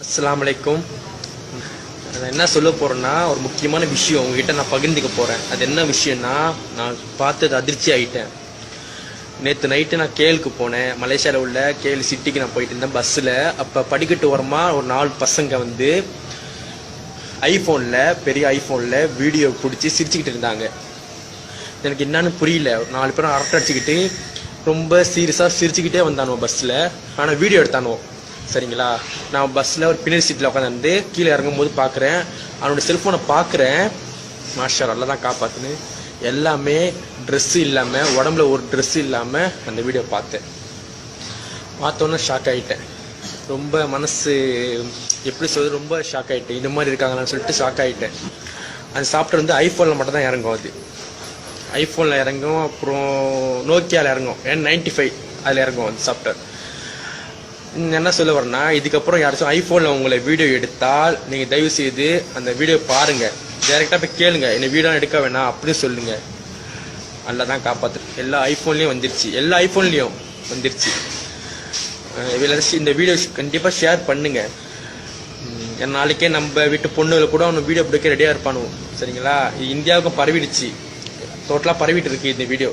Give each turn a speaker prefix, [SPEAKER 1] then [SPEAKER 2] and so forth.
[SPEAKER 1] அஸ்ஸலாமு அலைக்கும். நான் என்ன சொல்ல போறேன்னா, ஒரு முக்கியமான விஷயம் உங்ககிட்ட நான் பகிர்ந்துக்க போறேன். அது என்ன விஷயம்னா, நான் பார்த்தது அதிர்ச்சி ஆயிட்டேன். நேற்று நைட்டு நான் கேலுக்கு போனேன். மலேசியாவில் உள்ள கேல் சிட்டிக்கு நான் போயிட்டு இருந்தேன் பஸ்ஸில். அப்போ படிக்கட்டு ஓரமா ஒரு 4 பசங்க வந்து ஐஃபோனில், பெரிய ஐஃபோனில் வீடியோ பிடிச்சி சிரிச்சுக்கிட்டு இருந்தாங்க. எனக்கு என்னன்னு புரியல. ஒரு 4 பேரும் அரட்டை அடிச்சுக்கிட்டு ரொம்ப சீரியஸாக சிரிச்சுக்கிட்டே வந்தானோ பஸ்ஸில். ஆனால் வீடியோ எடுத்தானோ. சரிங்களா, நான் பஸ்ஸில் ஒரு பின்னாடி சீட்டில் உட்காந்து கீழே இறங்கும் போது பார்க்குறேன், அவனோட செல்ஃபோனை பார்க்குறேன். மாஷா அல்லா தான் காப்பாற்றுன்னு. எல்லாமே ட்ரெஸ்ஸு இல்லாமல், உடம்புல ஒரு ட்ரெஸ்ஸு இல்லாமல் அந்த வீடியோ பார்த்தோன்னே ஷாக் ஆகிட்டேன். ரொம்ப மனசு எப்படி சொல்றது, ரொம்ப ஷாக் ஆகிட்டேன். இந்த மாதிரி இருக்காங்கன்னு சொல்லிட்டு ஷாக் ஆகிட்டேன். அந்த சாஃப்ட்வேர் வந்து ஐஃபோனில் மட்டும் தான் இறங்கும். அது ஐஃபோனில் இறங்கும், அப்புறம் நோக்கியாவில் இறங்கும், N95 அதில் இறங்கும் அந்த சாஃப்ட்வேர். என்ன சொல்ல வரேன்னா, இதுக்கப்புறம் யாராச்சும் ஐஃபோனில் உங்களை வீடியோ எடுத்தால் நீங்கள் தயவு செய்து அந்த வீடியோ பாருங்கள். டைரெக்டாக போய் கேளுங்க, என்னை வீடியோ எடுக்க வேணாம் அப்படின்னு சொல்லுங்கள். நல்லா தான் காப்பாற்று. எல்லா ஐஃபோன்லேயும் வந்துருச்சு, எல்லா ஐஃபோன்லேயும் வந்துருச்சு. இந்த வீடியோ கண்டிப்பாக ஷேர் பண்ணுங்க. நாளைக்கே நம்ம வீட்டு பொண்ணுகளை கூட அவனு வீடியோ பிடிக்க ரெடியாக இருப்பானு. சரிங்களா, இந்தியாவுக்கும் பரவிடுச்சு, டோட்டலாக பரவிட்டு இருக்கு இந்த வீடியோ.